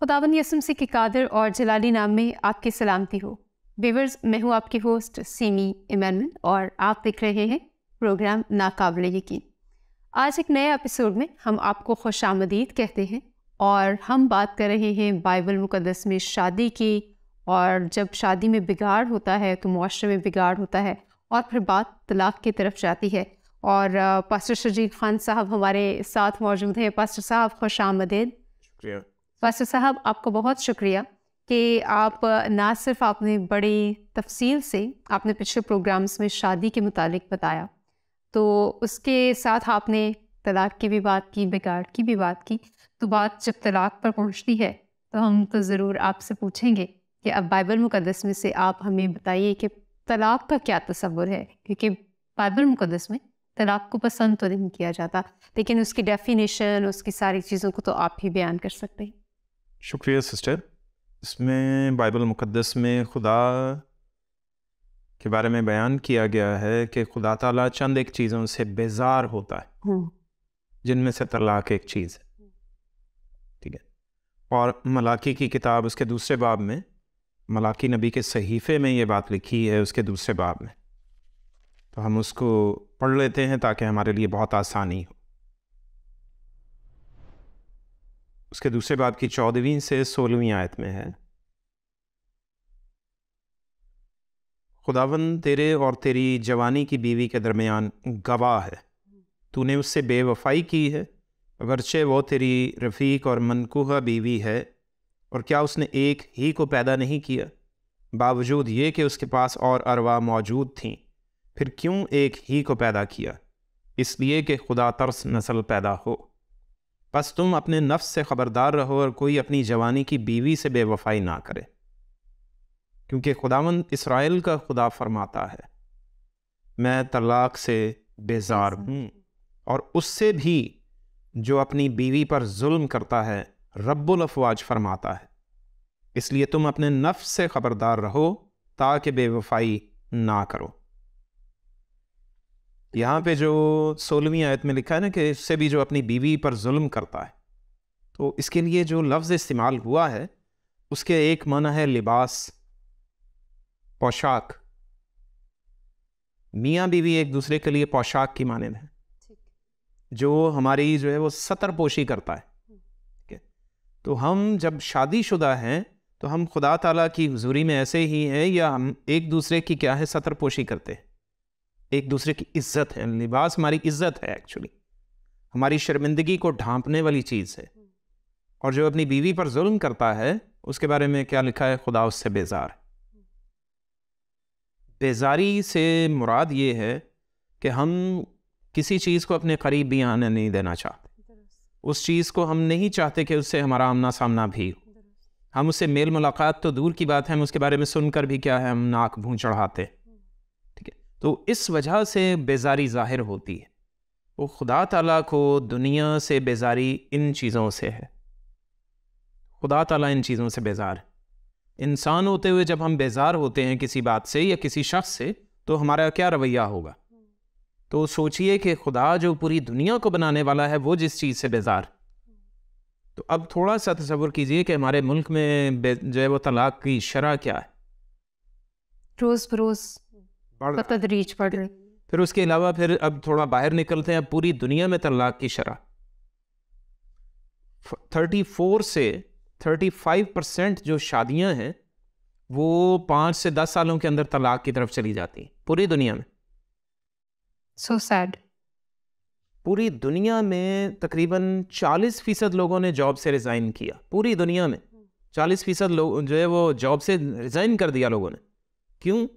खुदावंद यसुम मसीह के कादर और जलाली नाम में आपकी सलामती हो। व्यूअर्स, मैं हूँ आपकी होस्ट सीमी इमैनुअल और आप देख रहे हैं प्रोग्राम नाकाबिले यकीन। आज एक नए एपिसोड में हम आपको खुशामदीद कहते हैं और हम बात कर रहे हैं बाइबल मुकद्दस में शादी की। और जब शादी में बिगाड़ होता है तो मुआशरे में बिगाड़ होता है और फिर बात तलाक की तरफ जाती है। और पास्टर शजीद खान साहब हमारे साथ मौजूद हैं। पास्टर साहब खुशामदीद। शुक्रिया। पास्टर साहब, आपको बहुत शुक्रिया कि आप ना सिर्फ आपने बड़ी तफसील से आपने पिछले प्रोग्राम्स में शादी के मुतालिक बताया, तो उसके साथ आपने तलाक की भी बात की, बिगाड़ की भी बात की। तो बात जब तलाक पर पहुंचती है तो हम तो ज़रूर आपसे पूछेंगे कि अब बाइबल मुकद्दस में से आप हमें बताइए कि तलाक का क्या तसव्वुर है, क्योंकि बाइबल मुकद्दस में तलाक को पसंद तो नहीं किया जाता, लेकिन उसकी डेफिनेशन, उसकी सारी चीज़ों को तो आप ही बयान कर सकते हैं। शुक्रिया सिस्टर। इसमें बाइबल मुकद्दस में खुदा के बारे में बयान किया गया है कि खुदा ताला चंद एक चीज़ों से बेजार होता है, जिनमें से तलाक एक चीज़ है। ठीक है। और मलाकी की किताब उसके दूसरे बाब में, मलाकी नबी के सहीफ़े में ये बात लिखी है उसके दूसरे बाब में, तो हम उसको पढ़ लेते हैं ताकि हमारे लिए बहुत आसानी हो। उसके दूसरे बाब की 14वीं से 16वीं आयत में है, खुदावंद तेरे और तेरी जवानी की बीवी के दरमियान गवाह है, तूने उससे बेवफाई की है, अगरचे वो तेरी रफ़ीक और मनकूहा बीवी है। और क्या उसने एक ही को पैदा नहीं किया, बावजूद ये कि उसके पास और अरवा मौजूद थीं? फिर क्यों एक ही को पैदा किया? इसलिए कि खुदा तरस नस्ल पैदा हो। बस तुम अपने नफ्स से ख़बरदार रहो और कोई अपनी जवानी की बीवी से बेवफाई ना करे, क्योंकि खुदावंद इसराइल का खुदा फरमाता है, मैं तलाक से बेजार हूँ और उससे भी जो अपनी बीवी पर जुल्म करता है, रब्बुल अफ़वाज फरमाता है। इसलिए तुम अपने नफ्स से ख़बरदार रहो ताकि बेवफाई ना करो। यहाँ पे जो 16वीं आयत में लिखा है ना कि इससे भी जो अपनी बीवी पर जुल्म करता है, तो इसके लिए जो लफ्ज़ इस्तेमाल हुआ है उसके एक माना है लिबास, पोशाक। मियाँ बीवी एक दूसरे के लिए पोशाक की माने में है, जो हमारी जो है वो सतरपोशी करता है। ठीक है। तो हम जब शादीशुदा हैं तो हम खुदा ताला की हुजूरी में ऐसे ही हैं, या हम एक दूसरे की क्या है, सतरपोशी करते हैं, एक दूसरे की इज्जत है। लिबास हमारी इज्जत है, एक्चुअली हमारी शर्मिंदगी को ढांपने वाली चीज़ है। और जो अपनी बीवी पर जुल्म करता है उसके बारे में क्या लिखा है, खुदा उससे बेजार है। बेजारी से मुराद ये है कि हम किसी चीज़ को अपने करीब भी आने नहीं देना चाहते, उस चीज़ को हम नहीं चाहते कि उससे हमारा आमना सामना भी हो। हम उससे मेल मुलाकात तो दूर की बात है, हम उसके बारे में सुनकर भी क्या है, हम नाक भूं चढ़ाते। ठीक है। तो इस वजह से बेजारी ज़ाहिर होती है। वो खुदा ताला को दुनिया से बेजारी इन चीज़ों से है। खुदा ताला इन चीज़ों से बेजार है। इंसान होते हुए जब हम बेजार होते हैं किसी बात से या किसी शख्स से, तो हमारा क्या रवैया होगा? तो सोचिए कि खुदा जो पूरी दुनिया को बनाने वाला है वो जिस चीज़ से बेजार। तो अब थोड़ा सा तसव्वुर कीजिए कि हमारे मुल्क में जो है वो तलाक की शरह क्या है, रोज़ बरोज़ तदरीज बढ़ रही। फिर उसके अलावा फिर अब थोड़ा बाहर निकलते हैं, अब पूरी दुनिया में तलाक की शरह 34 से 35% जो शादियां हैं वो 5 से 10 सालों के अंदर तलाक की तरफ चली जाती हैं पूरी दुनिया में। So sad. पूरी दुनिया में तकरीबन 40% लोगों ने जॉब से रिज़ाइन किया। पूरी दुनिया में 40% लोग जो है वो जॉब से रिज़ाइन कर दिया लोगों ने। क्यों?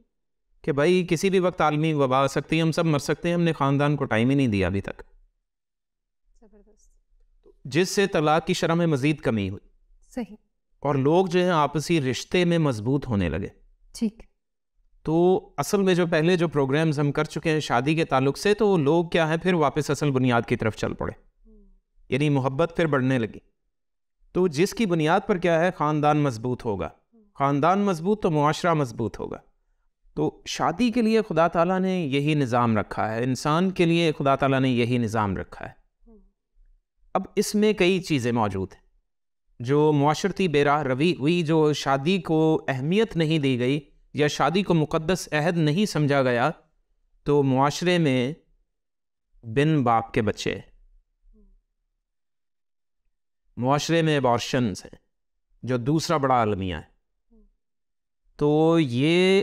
कि भाई किसी भी वक्त आलमी वबा आ सकती है, हम सब मर सकते हैं, हमने ख़ानदान को टाइम ही नहीं दिया अभी तक, जिससे तलाक की शरह में मज़ीद कमी हुई। सही। और लोग जो है आपसी रिश्ते में मजबूत होने लगे। ठीक। तो असल में जो पहले जो प्रोग्राम्स हम कर चुके हैं शादी के ताल्लुक से, तो लोग क्या है फिर वापस असल बुनियाद की तरफ चल पड़े, यानी मोहब्बत फिर बढ़ने लगी। तो जिसकी बुनियाद पर क्या है, ख़ानदान मजबूत होगा, ख़ानदान मजबूत तो मुआशरा मजबूत होगा। तो शादी के लिए खुदा ताला ने यही निज़ाम रखा है, इंसान के लिए खुदा ताला ने यही निज़ाम रखा है। अब इसमें कई चीज़ें मौजूद हैं। जो मुआशरती बेराह रवी हुई, जो शादी को अहमियत नहीं दी गई या शादी को मुक़द्दस अहद नहीं समझा गया, तो मुआशरे में बिन बाप के बच्चे, मुआशरे में अबॉर्शंस हैं, जो दूसरा बड़ा अलमिया है। तो ये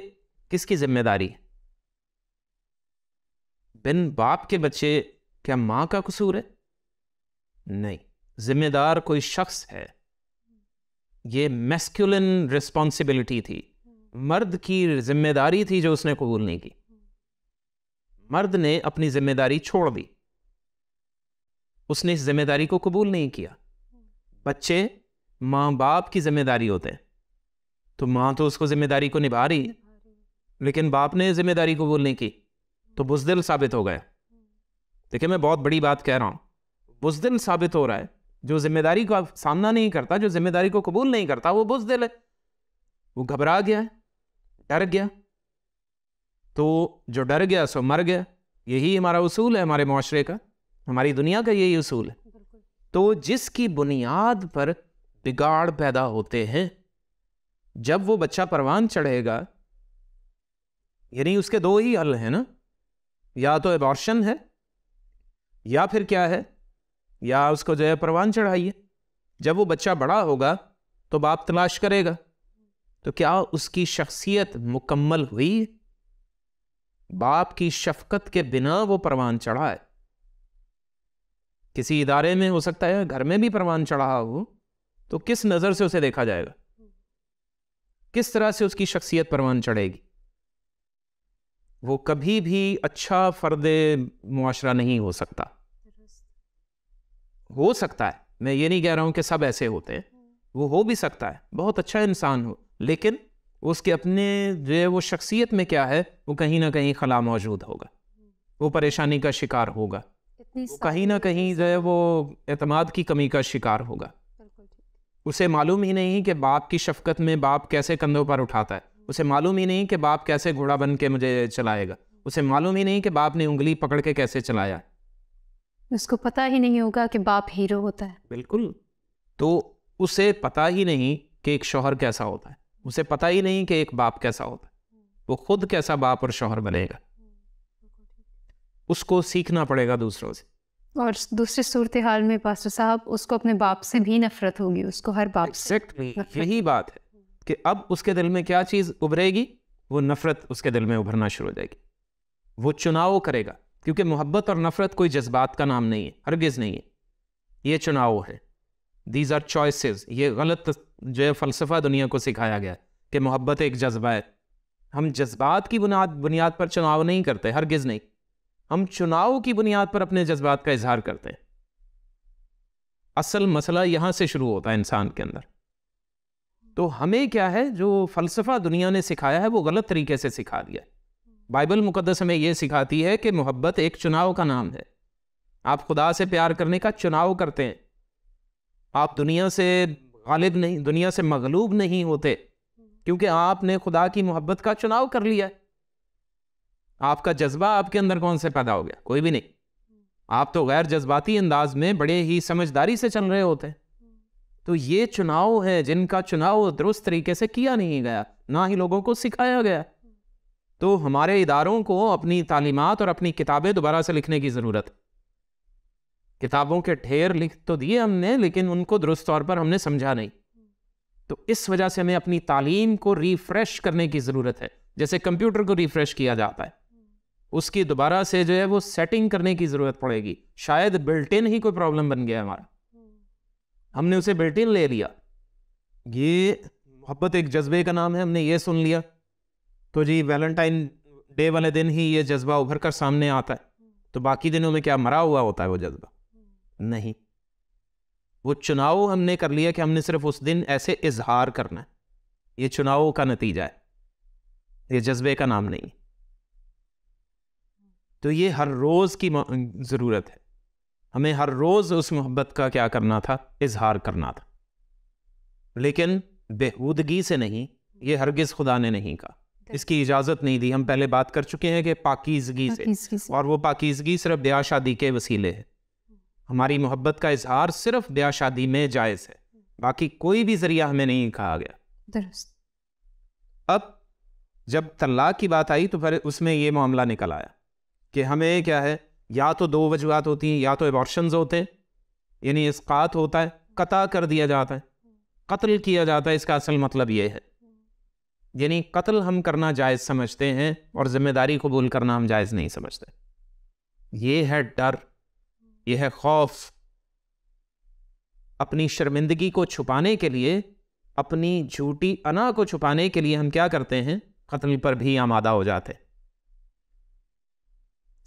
किसकी जिम्मेदारी है? बिन बाप के बच्चे, क्या माँ का कसूर है? नहीं, जिम्मेदार कोई शख्स है। ये मैस्कुलिन रिस्पॉन्सिबिलिटी थी, मर्द की जिम्मेदारी थी जो उसने कबूल नहीं की। मर्द ने अपनी जिम्मेदारी छोड़ दी, उसने इस जिम्मेदारी को कबूल नहीं किया। बच्चे माँ बाप की जिम्मेदारी होते हैं, तो माँ तो उसको जिम्मेदारी को निभा रही है, लेकिन बाप ने जिम्मेदारी कबूल नहीं की तो बुज़दिल साबित हो गया। देखिए, मैं बहुत बड़ी बात कह रहा हूँ, बुज़दिल साबित हो रहा है। जो जिम्मेदारी का सामना नहीं करता, जो जिम्मेदारी को कबूल नहीं करता, वो बुज़दिल है, वो घबरा गया है, डर गया। तो जो डर गया सो मर गया। यही हमारा उसूल है, हमारे मुआशरे का, हमारी दुनिया का यही उसूल है। तो जिसकी बुनियाद पर बिगाड़ पैदा होते हैं, जब वो बच्चा परवान चढ़ेगा, यानी उसके दो ही हल हैं ना, या तो एबॉर्शन है या फिर क्या है, या उसको जो है परवान चढ़ाइए। जब वो बच्चा बड़ा होगा तो बाप तलाश करेगा, तो क्या उसकी शख्सियत मुकम्मल हुई? बाप की शफकत के बिना वो परवान चढ़ा है। किसी इदारे में हो सकता है, घर में भी परवान चढ़ा हो, तो किस नज़र से उसे देखा जाएगा? किस तरह से उसकी शख्सियत परवान चढ़ेगी? वो कभी भी अच्छा फर्दे मुआशरा नहीं हो सकता। हो सकता है, मैं ये नहीं कह रहा हूं कि सब ऐसे होते हैं, वो हो भी सकता है बहुत अच्छा इंसान हो, लेकिन उसके अपने जो है वो शख्सियत में क्या है, वो कहीं ना कहीं खला मौजूद होगा, वो परेशानी का शिकार होगा, वो कहीं ना कहीं जो है वो एतमाद की कमी का शिकार होगा। उसे मालूम ही नहीं कि बाप की शफकत में बाप कैसे कंधों पर उठाता है, उसे मालूम ही नहीं कि बाप कैसे घोड़ा बन के मुझे चलाएगा, उसे मालूम ही नहीं कि बाप ने उंगली पकड़ के कैसे चलाया। उसको पता ही नहीं होगा कि बाप हीरो होता है। बिल्कुल। तो उसे पता ही नहीं कि एक शौहर कैसा होता है, उसे पता ही नहीं कि एक बाप कैसा होता है, वो खुद कैसा बाप और शौहर बनेगा। उसको सीखना पड़ेगा दूसरों से। और दूसरी सूरत हाल में पास्टर साहब, उसको अपने बाप से भी नफरत होगी, उसको हर बाप से Exactly, यही बात है कि अब उसके दिल में क्या चीज़ उभरेगी? वो नफरत उसके दिल में उभरना शुरू हो जाएगी। वो चुनाव करेगा, क्योंकि मोहब्बत और नफरत कोई जज्बात का नाम नहीं है, हरगिज़ नहीं है, ये चुनाव है। These are choices. ये गलत जो है फ़लसफ़ा दुनिया को सिखाया गया कि मोहब्बत एक जज्बा है। हम जज्बात की बुनियाद पर चुनाव नहीं करते, हरगिज़ नहीं। हम चुनाव की बुनियाद पर अपने जज्बात का इजहार करते हैं। असल मसला यहाँ से शुरू होता है इंसान के अंदर। तो हमें क्या है, जो फ़लसफ़ा दुनिया ने सिखाया है वो गलत तरीके से सिखा दिया है। बाइबल मुक़द्दस हमें ये सिखाती है कि मोहब्बत एक चुनाव का नाम है। आप खुदा से प्यार करने का चुनाव करते हैं। आप दुनिया से गालिब नहीं, दुनिया से मगलूब नहीं होते, क्योंकि आपने खुदा की मोहब्बत का चुनाव कर लिया है। आपका जज्बा आपके अंदर कौन से पैदा हो गया? कोई भी नहीं। आप तो गैर जज्बाती अंदाज में बड़े ही समझदारी से चल रहे होते हैं। तो ये चुनाव है जिनका चुनाव दुरुस्त तरीके से किया नहीं गया, ना ही लोगों को सिखाया गया। तो हमारे इदारों को अपनी तालीमात और अपनी किताबें दोबारा से लिखने की ज़रूरत है। किताबों के ढेर लिख तो दिए हमने, लेकिन उनको दुरुस्त तौर पर हमने समझा नहीं। तो इस वजह से हमें अपनी तालीम को रिफ्रेश करने की ज़रूरत है। जैसे कंप्यूटर को रिफ्रेश किया जाता है, उसकी दोबारा से जो है वो सेटिंग करने की ज़रूरत पड़ेगी। शायद बिल्ट इन ही कोई प्रॉब्लम बन गया हमारा, हमने उसे बिल्ट इन ले लिया। ये मोहब्बत एक जज्बे का नाम है, हमने ये सुन लिया, तो जी वैलेंटाइन डे वाले दिन ही ये जज्बा उभर कर सामने आता है। तो बाकी दिनों में क्या मरा हुआ होता है वो जज्बा? नहीं। वो चुनाव हमने कर लिया कि हमने सिर्फ उस दिन ऐसे इजहार करना है। ये चुनाव का नतीजा है, ये जज्बे का नाम नहीं। तो ये हर रोज़ की ज़रूरत है। हमें हर रोज़ उस मोहब्बत का क्या करना था? इजहार करना था, लेकिन बेहूदगी से नहीं। ये हरगिज़ खुदा ने नहीं कहा, इसकी इजाज़त नहीं दी। हम पहले बात कर चुके हैं कि पाकीज़गी से, और वो पाकीज़गी सिर्फ ब्याह शादी के वसीले है। हमारी मोहब्बत का इजहार सिर्फ ब्याह शादी में जायज़ है, बाकी कोई भी जरिया हमें नहीं कहा गया। दुरुस्त। अब जब तलाक की बात आई तो फिर उसमें ये मामला निकल आया कि हमें क्या है, या तो दो वजूहत होती हैं, या तो एबॉर्शंस होते हैं, यानी इस्कात होता है, कता कर दिया जाता है, कत्ल किया जाता है। इसका असल मतलब ये है, यानी कत्ल हम करना जायज़ समझते हैं और जिम्मेदारी कबूल करना हम जायज़ नहीं समझते। ये है डर, ये है खौफ। अपनी शर्मिंदगी को छुपाने के लिए, अपनी झूठी अना को छुपाने के लिए हम क्या करते हैं, कत्ल पर भी आमादा हो जाते हैं।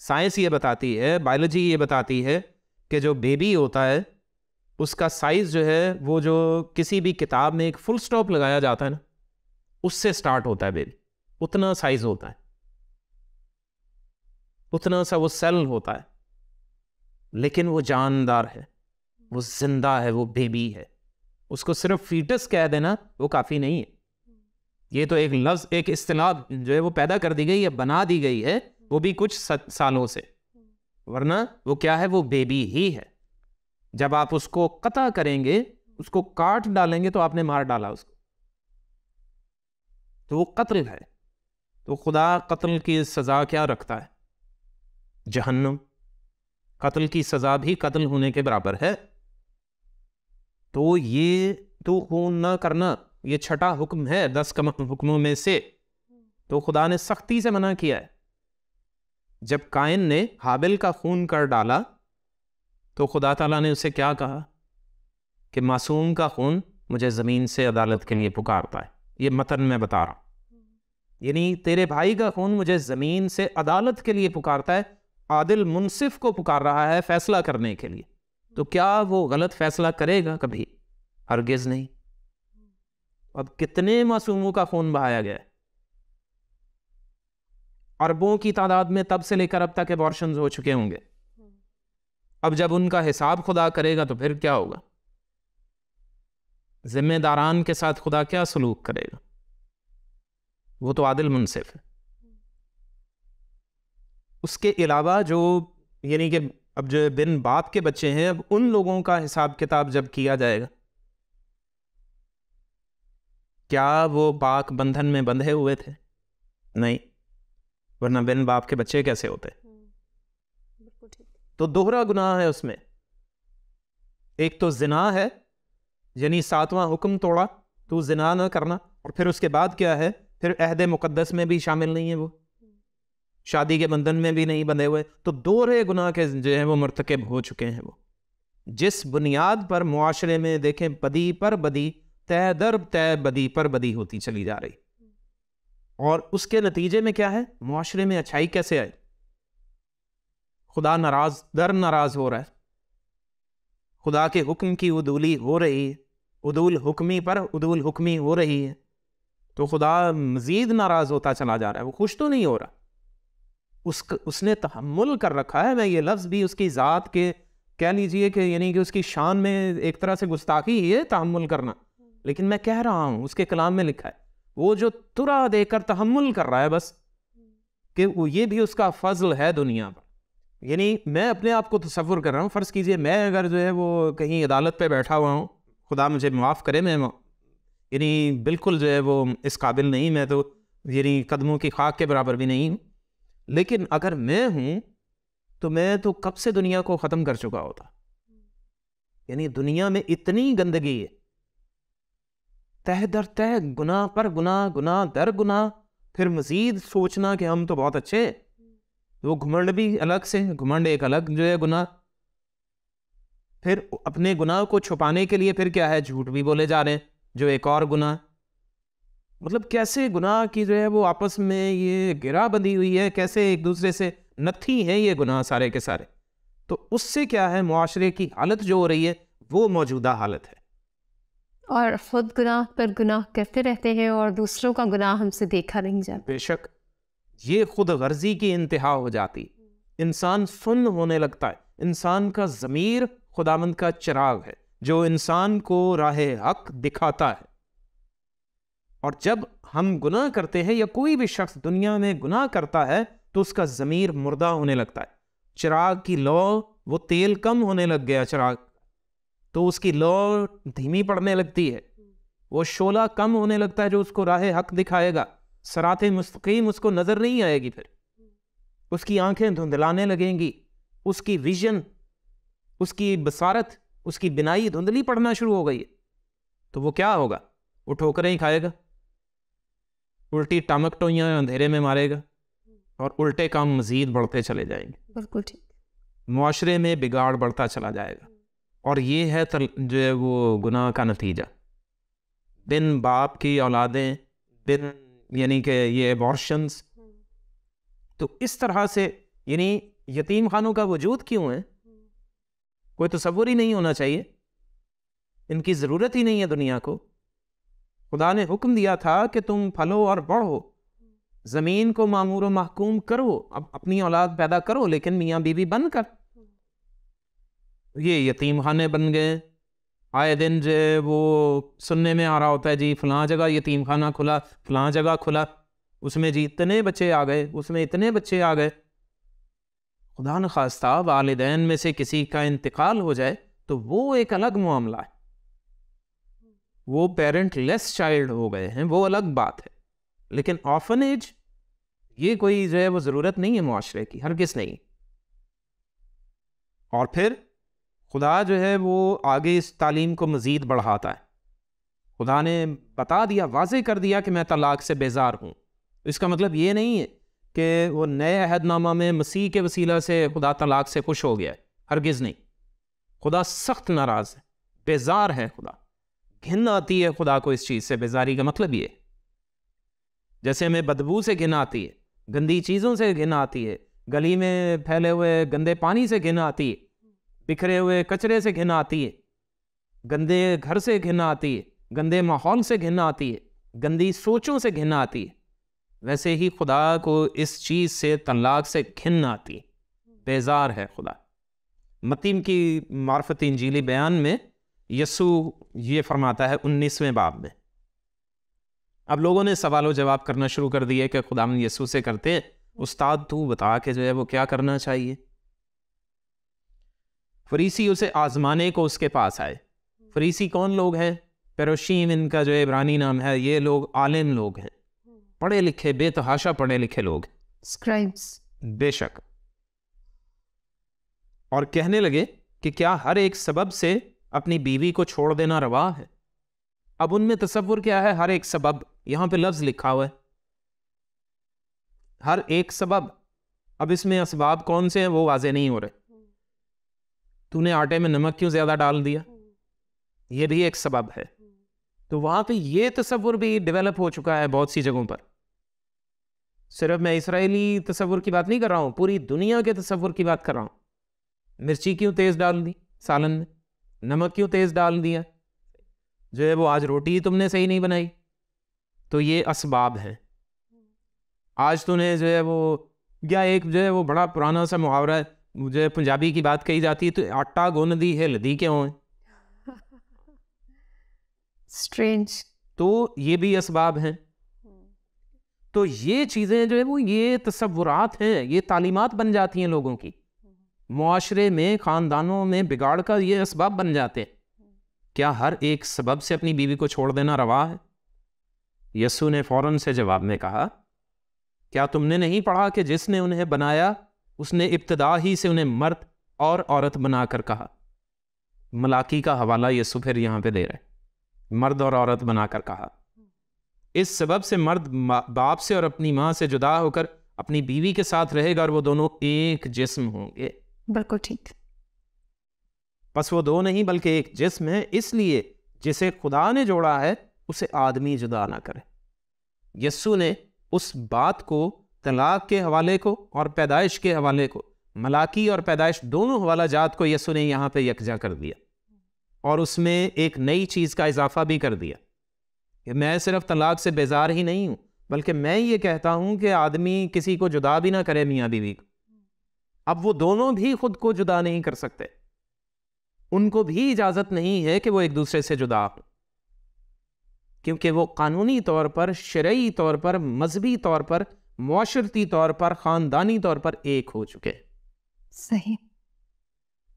साइंस ये बताती है, बायोलॉजी ये बताती है कि जो बेबी होता है उसका साइज जो है, वो जो किसी भी किताब में एक फुल स्टॉप लगाया जाता है ना, उससे स्टार्ट होता है बेबी, उतना साइज होता है, उतना सा वो सेल होता है, लेकिन वो जानदार है, वो जिंदा है, वो बेबी है। उसको सिर्फ फीटस कह देना वो काफ़ी नहीं है। ये तो एक लफ्ज़, एक इस्तिलाह जो है वो पैदा कर दी गई है, बना दी गई है, वो भी कुछ सालों से, वरना वो क्या है, वो बेबी ही है। जब आप उसको कता करेंगे, उसको काट डालेंगे, तो आपने मार डाला उसको, तो वो कत्ल है। तो खुदा कत्ल की सज़ा क्या रखता है, जहन्नम। कत्ल की सज़ा भी कत्ल होने के बराबर है। तो ये तो खून ना करना, ये छठा हुक्म है 10 हुक्मों में से, तो खुदा ने सख्ती से मना किया है। जब काइन ने हाबिल का खून कर डाला तो खुदा ताला ने उसे क्या कहा कि मासूम का खून मुझे ज़मीन से अदालत के लिए पुकारता है। ये मतन मैं बता रहा हूँ, यानी तेरे भाई का खून मुझे ज़मीन से अदालत के लिए पुकारता है, आदिल मुनसिफ को पुकार रहा है फैसला करने के लिए। तो क्या वो गलत फैसला करेगा कभी? हरगिज़ नहीं। अब कितने मासूमों का खून बहाया गया है, अरबों की तादाद में, तब से लेकर अब तक एबॉर्शंस हो चुके होंगे। अब जब उनका हिसाब खुदा करेगा तो फिर क्या होगा? जिम्मेदारान के साथ खुदा क्या सलूक करेगा? वो तो आदिल मुनसिफ है। उसके अलावा जो, यानी कि अब जो बिन बाप के बच्चे हैं, अब उन लोगों का हिसाब किताब जब किया जाएगा, क्या वो पाक बंधन में बंधे हुए थे? नहीं, वरना बिन बाप के बच्चे कैसे होते? तो दोहरा गुनाह है उसमें। एक तो जिना है, यानी 7वां हुक्म तोड़ा, तो जिना ना करना, और फिर उसके बाद क्या है, फिर अहद मुकद्दस में भी शामिल नहीं है, वो शादी के बंधन में भी नहीं बंधे हुए। तो दोहरे गुनाह के जो है वो मर्तकब हो चुके हैं। वो जिस बुनियाद पर मुआशरे में देखें बदी पर बदी, तय दर तय बदी पर बदी होती चली जा रही, और उसके नतीजे में क्या है, मुआशरे में अच्छाई कैसे आए? खुदा नाराज दर नाराज हो रहा है, खुदा के हुक्म की उदूली हो रही है, उदूल हुक्मी पर उदूल हुक्मी हो रही है, तो खुदा मजीद नाराज होता चला जा रहा है। वो खुश तो नहीं हो रहा, उसने तहम्मुल कर रखा है। मैं ये लफ्ज़ भी उसकी ज़ात के कह लीजिए कि यानी कि उसकी शान में एक तरह से गुस्ताखी ही है तहम्मुल करना, लेकिन मैं कह रहा हूँ उसके कलाम में लिखा है, वो जो तुरा देकर तहम्मुल कर रहा है बस, कि वो ये भी उसका फजल है दुनिया पर। यानी मैं अपने आप को तसव्वुर कर रहा हूँ, फ़र्ज़ कीजिए मैं अगर जो है वो कहीं अदालत पे बैठा हुआ हूँ, खुदा मुझे माफ़ करे, मैं यानी बिल्कुल जो है वो इस काबिल नहीं, मैं तो यानी कदमों की खाक के बराबर भी नहीं हूँ, लेकिन अगर मैं हूँ तो मैं तो कब से दुनिया को ख़त्म कर चुका होता। यानी दुनिया में इतनी गंदगी है, तह दर तह, गुनाह पर गुनाह, गुनाह दर गुनाह, फिर मज़ीद सोचना कि हम तो बहुत अच्छे। वो घुमंड भी अलग से, घुमंड एक अलग जो है गुनाह। फिर अपने गुनाह को छुपाने के लिए फिर क्या है, झूठ भी बोले जा रहे हैं, जो एक और गुनाह। मतलब कैसे गुनाह की जो है वो आपस में ये गिरा बंधी हुई है, कैसे एक दूसरे से नत्थी है ये गुनाह सारे के सारे। तो उससे क्या है, मुआशरे की हालत जो हो रही है वो मौजूदा हालत है, और ख़ुद गुनाह पर गुनाह करते रहते हैं और दूसरों का गुनाह हमसे देखा नहीं जाता। बेशक ये खुद गर्जी की इंतहा हो जाती, इंसान सुन्न होने लगता है। इंसान का ज़मीर खुदावंद का चिराग है जो इंसान को राह हक दिखाता है, और जब हम गुनाह करते हैं या कोई भी शख्स दुनिया में गुनाह करता है तो उसका ज़मीर मुर्दा होने लगता है। चिराग की लौ, वो तेल कम होने लग गया चिराग, तो उसकी लौ धीमी पड़ने लगती है, वो शोला कम होने लगता है जो उसको राह हक दिखाएगा, सराते मुस्तकीम उसको नजर नहीं आएगी, फिर उसकी आंखें धुंधलाने लगेंगी, उसकी विजन, उसकी बसारत, उसकी बिनाई धुंधली पड़ना शुरू हो गई है। तो वो क्या होगा? वो ठोकरें ही खाएगा, उल्टी टामक टोइयां अंधेरे में मारेगा और उल्टे काम मजीद बढ़ते चले जाएंगे। बिल्कुल ठीक। मुआशरे में बिगाड़ बढ़ता चला जाएगा और ये है जो है वो गुनाह का नतीजा। बिन बाप की औलादें, बिन यानी कि ये एबॉर्शंस। तो इस तरह से यानी यतीम खानों का वजूद क्यों है? कोई तसव्वुर ही नहीं होना चाहिए, इनकी ज़रूरत ही नहीं है दुनिया को। खुदा ने हुक्म दिया था कि तुम फलो और बढ़ो, ज़मीन को मामूर व महकूम करो, अब अपनी औलाद पैदा करो, लेकिन मियाँ बीवी बनकर। ये यतीम खाने बन गए। आए दिन जो वो सुनने में आ रहा होता है जी फलां जगह यतीम खाना खुला, फलां जगह खुला, उसमें जी इतने बच्चे आ गए, उसमें इतने बच्चे आ गए। खुदा न खास्ता वालिदैन में से किसी का इंतकाल हो जाए तो वो एक अलग मामला है, वो पेरेंट लेस चाइल्ड हो गए हैं, वो अलग बात है। लेकिन ऑर्फनेज ये कोई जो है वो ज़रूरत नहीं है मुआशरे की, हरगिज़ नहीं। और फिर खुदा जो है वो आगे इस तालीम को मज़ीद बढ़ाता है। खुदा ने बता दिया, वाज़े कर दिया कि मैं तलाक से बेजार हूँ। इसका मतलब ये नहीं है कि वो नए अहदनामा में मसीह के वसीला से खुदा तलाक से खुश हो गया है, हरगिज़ नहीं। खुदा सख्त नाराज़ है, बेजार है खुदा, घिन आती है खुदा को इस चीज़ से। बेजारी का मतलब ये, जैसे हमें बदबू से घिन आती है, गंदी चीज़ों से घिन आती है, गली में फैले हुए गंदे पानी से घिन आती है, बिखरे हुए कचरे से घिन आती है, गंदे घर से घिन आती है, गंदे माहौल से घिन आती है, गंदी सोचों से घिन आती है, वैसे ही खुदा को इस चीज़ से तलाक से घिन आती है, बेजार है खुदा। मत्ती की मार्फत इंजीली बयान में यसू ये फरमाता है 19वें बाब में। अब लोगों ने सवाल जवाब करना शुरू कर दिए कि खुदाम यसू से करते हैं, उस्ताद तू बता के जो है वो क्या करना चाहिए। फरीसी उसे आजमाने को उसके पास आए। फरीसी कौन लोग हैं? पेरोशीम इनका जो इब्रानी नाम है। ये लोग आलिम लोग हैं, पढ़े लिखे, बेतहाशा पढ़े लिखे लोग, स्क्राइब्स। बेशक। और कहने लगे कि क्या हर एक सबब से अपनी बीवी को छोड़ देना रवा है? अब उनमें तसव्वुर क्या है? हर एक सबब, यहां पे लफ्ज लिखा हुआ है हर एक सबब। अब इसमें असबाब कौन से हैं वो वाजे नहीं हो रहे। तूने आटे में नमक क्यों ज्यादा डाल दिया, ये भी एक सबब है। तो वहां पे ये तसव्वुर भी डेवलप हो चुका है बहुत सी जगहों पर। सिर्फ मैं इसराइली तसव्वुर की बात नहीं कर रहा हूं, पूरी दुनिया के तसव्वुर की बात कर रहा हूं। मिर्ची क्यों तेज डाल दी सालन में, नमक क्यों तेज डाल दिया, जो है वो आज रोटी ही तुमने सही नहीं बनाई, तो ये असबाब है। आज तूने जो है वो, या एक जो है वो बड़ा पुराना सा मुहावरा है, मुझे पंजाबी की बात कही जाती है, तो आटा गुन दी है लदी क्यों है, स्ट्रेंज। तो ये भी असबाब हैं। तो ये चीज़ें जो है वो ये तसव्वुरात हैं, ये तालीमात बन जाती हैं लोगों की, मुआशरे में, ख़ानदानों में बिगाड़ का ये असबाब बन जाते हैं। क्या हर एक सबब से अपनी बीवी को छोड़ देना रवा है? यसू ने फ़ौरन से जवाब में कहा, क्या तुमने नहीं पढ़ा कि जिसने उन्हें बनाया उसने इब्तिदा ही से उन्हें मर्द और औरत बनाकर कहा। मलाकी का हवाला यसू फिर यहाँ पे दे रहे, मर्द और औरत बनाकर कहा। इस सबब से मर्द बाप से और अपनी माँ से जुदा होकर अपनी बीवी के साथ रहेगा और वो दोनों एक जिस्म होंगे। बिल्कुल ठीक। बस वो दो नहीं बल्कि एक जिस्म है, इसलिए जिसे खुदा ने जोड़ा है उसे आदमी जुदा ना करे। यस्सु ने उस बात को तलाक के हवाले को और पैदाइश के हवाले को, मलाकी और पैदाइश दोनों हवाला जात को यस्सु ने यहाँ पे यकजा कर दिया और उसमें एक नई चीज़ का इजाफा भी कर दिया कि मैं सिर्फ तलाक से बेजार ही नहीं हूँ, बल्कि मैं ये कहता हूँ कि आदमी किसी को जुदा भी ना करे, मियाँ बीवी को। अब वो दोनों भी खुद को जुदा नहीं कर सकते, उनको भी इजाज़त नहीं है कि वो एक दूसरे से जुदा हो, क्योंकि वो कानूनी तौर पर, शरई तौर पर, मजहबी तौर पर, मुआशरती तौर पर, ख़ानदानी तौर पर एक हो चुके। सही।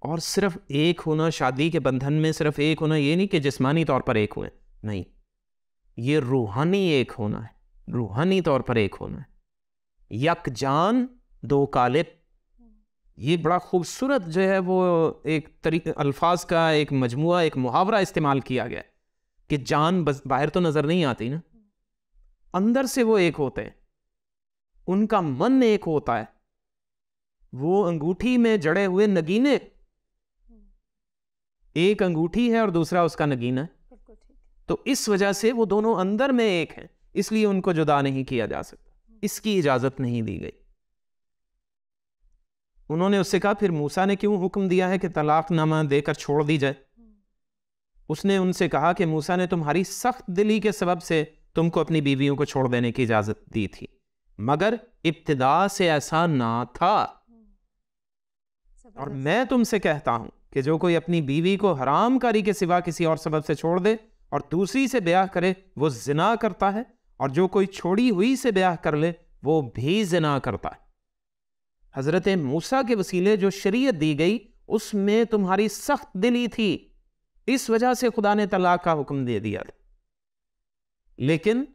और सिर्फ एक होना, शादी के बंधन में सिर्फ एक होना, ये नहीं कि जिस्मानी तौर पर एक हुए, नहीं, ये रूहानी एक होना है, रूहानी तौर पर एक होना है। यक जान दो कालिब, ये बड़ा खूबसूरत जो है वो एक तरीके अल्फाज का एक मजमुआ, एक मुहावरा इस्तेमाल किया गया कि जान बस बाहर तो नजर नहीं आती ना, अंदर से वो एक होते हैं, उनका मन एक होता है। वो अंगूठी में जड़े हुए नगीने, एक अंगूठी है और दूसरा उसका नगीना है, तो इस वजह से वो दोनों अंदर में एक हैं, इसलिए उनको जुदा नहीं किया जा सकता, इसकी इजाजत नहीं दी गई। उन्होंने उससे कहा फिर मूसा ने क्यों हुक्म दिया है कि तलाकनामा देकर छोड़ दी जाए? उसने उनसे कहा कि मूसा ने तुम्हारी सख्त दिली के सबब से तुमको अपनी बीवियों को छोड़ देने की इजाजत दी थी, मगर इब्तिदा से ऐसा ना था। और मैं तुमसे कहता हूं कि जो कोई अपनी बीवी को हरामकारी के सिवा किसी और सबब से छोड़ दे और दूसरी से ब्याह करे वो जिना करता है, और जो कोई छोड़ी हुई से ब्याह कर ले वो भी जिना करता है। हजरत मूसा के वसीले जो शरीयत दी गई उसमें तुम्हारी सख्त दिली थी, इस वजह से खुदा ने तलाक का हुक्म दे दिया। लेकिन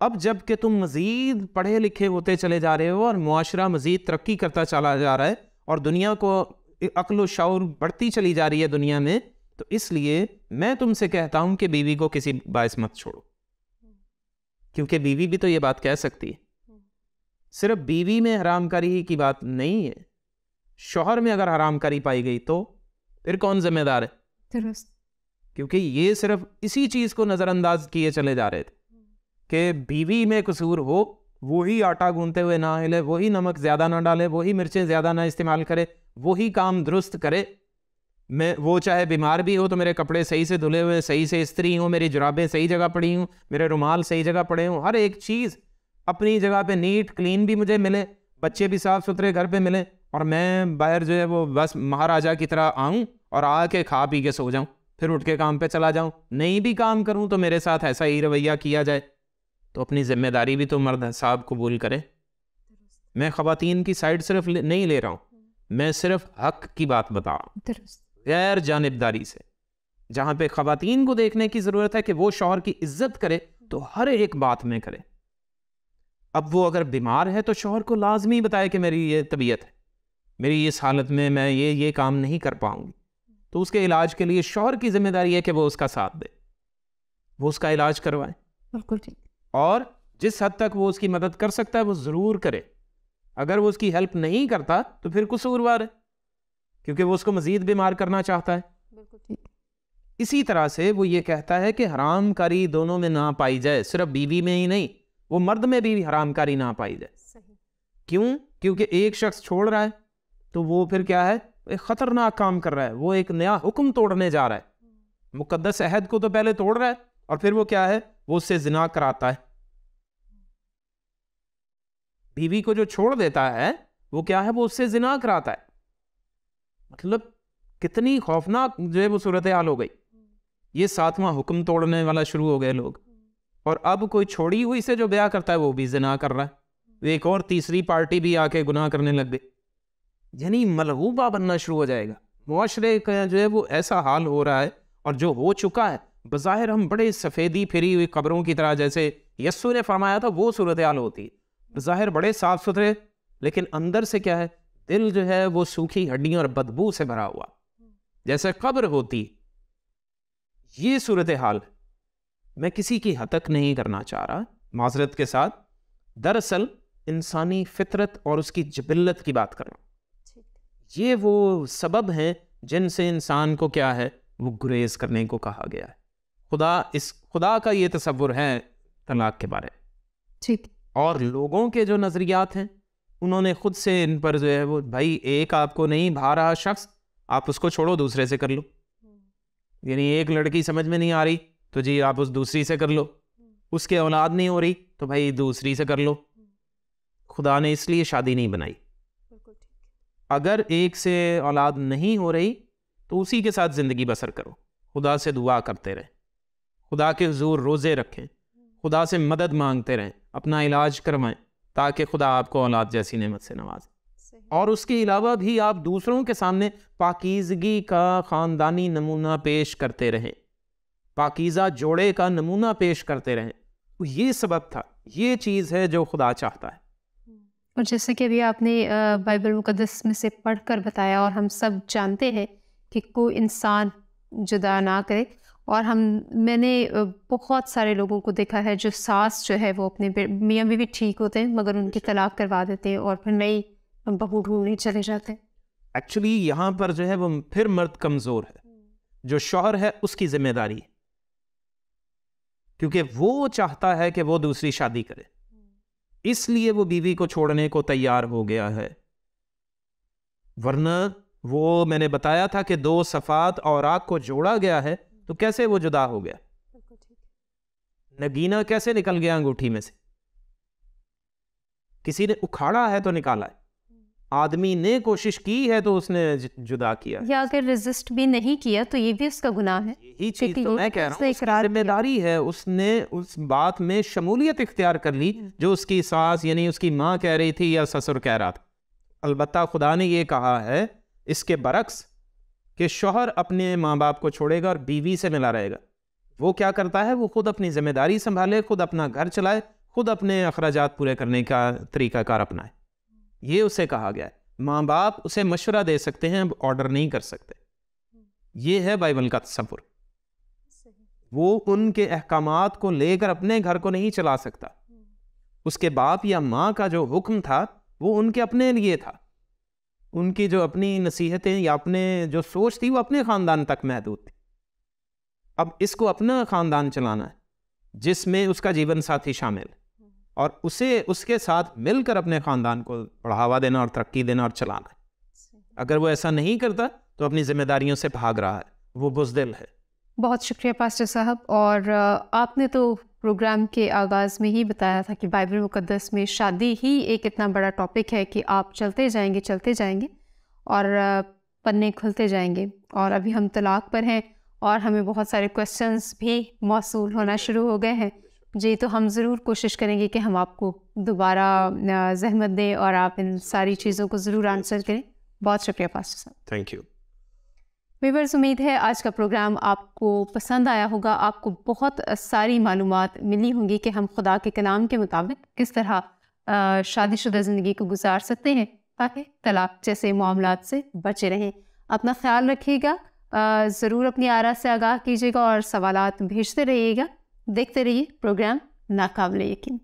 अब जब कि तुम मजीद पढ़े लिखे होते चले जा रहे हो और मुआशरा मजीद तरक्की करता चला जा रहा है और दुनिया को अक्ल व शऊर बढ़ती चली जा रही है दुनिया में, तो इसलिए मैं तुमसे कहता हूं कि बीवी को किसी बायस मत छोड़ो, क्योंकि बीवी भी तो ये बात कह सकती है। सिर्फ बीवी में हरामकारी की बात नहीं है, शौहर में अगर हरामकारी पाई गई तो फिर कौन जिम्मेदार है? दुरुस्त। क्योंकि ये सिर्फ इसी चीज को नजरअंदाज किए चले जा रहे थे कि बीवी में कसूर हो, वही आटा गूंथते हुए ना हिले, वही नमक ज्यादा ना डाले, वही मिर्चें ज्यादा ना इस्तेमाल करे, वही काम दुरुस्त करे। मैं वो चाहे बीमार भी हो तो मेरे कपड़े सही से धुले हुए, सही से इस्त्री हो, मेरी जुराबें सही जगह पड़ी हूँ, मेरे रुमाल सही जगह पड़े हों, हर एक चीज़ अपनी जगह पे नीट क्लीन भी मुझे मिले, बच्चे भी साफ सुथरे घर पे मिले, और मैं बाहर जो है वो बस महाराजा की तरह आऊँ और आके खा पी के सो जाऊँ, फिर उठ के काम पे चला जाऊँ। नहीं भी काम करूँ तो मेरे साथ ऐसा ही रवैया किया जाए, तो अपनी जिम्मेदारी भी तो मर्द साहब कबूल करे। मैं ख़वातीन की साइड सिर्फ नहीं ले रहा हूँ, मैं सिर्फ हक की बात बता रहा हूँ, गैर जानिबदारी से। जहाँ पे ख़वातीन को देखने की ज़रूरत है कि वो शौहर की इज्जत करे तो हर एक बात में करे। अब वो अगर बीमार है तो शौहर को लाजमी बताए कि मेरी ये तबीयत है, मेरी इस हालत में मैं ये काम नहीं कर पाऊंगी, तो उसके इलाज के लिए शौहर की जिम्मेदारी है कि वो उसका साथ दे, वो उसका इलाज करवाए। बिल्कुल ठीक। और जिस हद तक वो उसकी मदद कर सकता है वो ज़रूर करे। अगर वो उसकी हेल्प नहीं करता तो फिर कसूरवार है, क्योंकि वो उसको मजीद बीमार करना चाहता है। बिल्कुल ठीक। इसी तरह से वो ये कहता है कि हरामकारी दोनों में ना पाई जाए, सिर्फ बीवी में ही नहीं, वो मर्द में भी हरामकारी ना पाई जाए। सही। क्यों? क्योंकि एक शख्स छोड़ रहा है तो वो फिर क्या है, एक खतरनाक काम कर रहा है, वो एक नया हुक्म तोड़ने जा रहा है। मुकद्दस अहद को तो पहले तोड़ रहा है और फिर वो क्या है, वो उससे जिना कराता है। बीवी को जो छोड़ देता है वो क्या है, वो उससे जिना कराता है। मतलब कितनी खौफनाक जो है वो सूरत हाल हो गई। ये 7वां हुक्म तोड़ने वाला शुरू हो गए लोग, और अब कोई छोड़ी हुई से जो ब्याह करता है वो भी जिना कर रहा है, एक और तीसरी पार्टी भी आके गुनाह करने लग गई, यानी मलहूबा बनना शुरू हो जाएगा। मुआशरे का जो है वो ऐसा हाल हो रहा है, और जो हो चुका है बज़ाहिर हम बड़े सफ़ेदी फिरी हुई कब्रों की तरह, जैसे यस्सु ने फरमाया था वो सूरत हाल होती है। बज़ाहिर बड़े साफ सुथरे, लेकिन अंदर से क्या है, दिल जो है वो सूखी हड्डियों और बदबू से भरा हुआ, जैसे कब्र होती। ये सूरत हाल मैं किसी की हतक नहीं करना चाह रहा, माजरत के साथ, दरअसल इंसानी फितरत और उसकी जबिल्लत की बात कर रहा हूँ। ये वो सबब हैं जिनसे इंसान को क्या है, वो गुरेज करने को कहा गया है। खुदा का ये तसव्वुर है तलाक के बारे में, ठीक। और लोगों के जो नज़रियात हैं उन्होंने खुद से इन पर जो है वो, भाई एक आपको नहीं भा रहा शख्स, आप उसको छोड़ो दूसरे से कर लो। यानी एक लड़की समझ में नहीं आ रही तो जी आप उस दूसरी से कर लो, उसके औलाद नहीं हो रही तो भाई दूसरी से कर लो। खुदा ने इसलिए शादी नहीं बनाई। अगर एक से औलाद नहीं हो रही तो उसी के साथ ज़िंदगी बसर करो, खुदा से दुआ करते रहें, खुदा के हुजूर रोज़े रखें, खुदा से मदद मांगते रहें, अपना इलाज करवाएं, ताकि खुदा आपको औलाद जैसी नेमत से नवाजे। और उसके अलावा भी आप दूसरों के सामने पाकीज़गी का ख़ानदानी नमूना पेश करते रहें, पाकीज़ा जोड़े का नमूना पेश करते रहें। तो ये सबब था, ये चीज़ है जो खुदा चाहता है। और जैसे कि अभी आपने बाइबल मुक़द्दस में से पढ़कर बताया, और हम सब जानते हैं कि कोई इंसान जुदा ना करे, और मैंने बहुत सारे लोगों को देखा है जो सास जो है वो अपने मियाँ बीवी ठीक होते हैं मगर उनकी तलाक करवा देते हैं और फिर नई बहू ढूंढने चले जाते हैं। एक्चुअली यहाँ पर जो है वो फिर मर्द कमज़ोर है, जो शौहर है उसकी जिम्मेदारी है, क्योंकि वो चाहता है कि वो दूसरी शादी करे, इसलिए वो बीवी को छोड़ने को तैयार हो गया है। वरना वो मैंने बताया था कि 2 सफ़ात और आग को जोड़ा गया है, तो कैसे वो जुदा हो गया? नगीना कैसे निकल गया अंगूठी में से? किसी ने उखाड़ा है तो निकाला है, आदमी ने कोशिश की है तो उसने जुदा किया है। या अगर रेजिस्ट भी नहीं किया तो ये भी उसका गुनाह है। यही चीज तो मैं कह रहा हूँ, उसकी जिम्मेदारी है, उसने उस बात में शमूलियत इख्तियार कर ली जो उसकी सास यानी उसकी माँ कह रही थी या ससुर कह रहा था। अलबत्ता खुदा ने ये कहा है इसके बरक्स कि शौहर अपने माँ बाप को छोड़ेगा और बीवी से मिला रहेगा। वो क्या करता है? वो खुद अपनी जिम्मेदारी संभाले, खुद अपना घर चलाए, खुद अपने अखराजात पूरे करने का तरीकाकार अपनाए। ये उसे कहा गया है। माँ बाप उसे मशवरा दे सकते हैं, अब ऑर्डर नहीं कर सकते। ये है बाइबल का तसव्वुर। वो उनके अहकामात को लेकर अपने घर को नहीं चला सकता। उसके बाप या माँ का जो हुक्म था वो उनके अपने लिए था, उनकी जो अपनी नसीहतें या अपने जो सोच थी वो अपने ख़ानदान तक महदूद थी। अब इसको अपना ख़ानदान चलाना है जिसमें उसका जीवन साथी शामिल है, और उसे उसके साथ मिलकर अपने ख़ानदान को बढ़ावा देना और तरक्की देना और चलाना है। अगर वो ऐसा नहीं करता तो अपनी जिम्मेदारियों से भाग रहा है, वो बुज़दिल है। बहुत शुक्रिया पास्टर साहब। और आपने तो प्रोग्राम के आगाज़ में ही बताया था कि बाइबल मुक़द्दस में शादी ही एक इतना बड़ा टॉपिक है कि आप चलते जाएंगे और पन्ने खुलते जाएंगे। और अभी हम तलाक पर हैं और हमें बहुत सारे क्वेश्चंस भी मौसूल होना शुरू हो गए हैं जी। तो हम ज़रूर कोशिश करेंगे कि हम आपको दोबारा ज़हमत दें और आप इन सारी चीज़ों को ज़रूर आंसर करें। बहुत शुक्रिया पास्टर साहब। Thank you. व्यूअर्स, उम्मीद है आज का प्रोग्राम आपको पसंद आया होगा। आपको बहुत सारी मालूमात मिली होंगी कि हम खुदा के कलाम के मुताबिक किस तरह शादीशुदा ज़िंदगी को गुजार सकते हैं ताकि तलाक जैसे मामलात से बचे रहें। अपना ख्याल रखिएगा, ज़रूर अपनी आरा से आगाह कीजिएगा और सवालात भेजते रहिएगा। देखते रहिए प्रोग्राम नाकाबिले यकीन।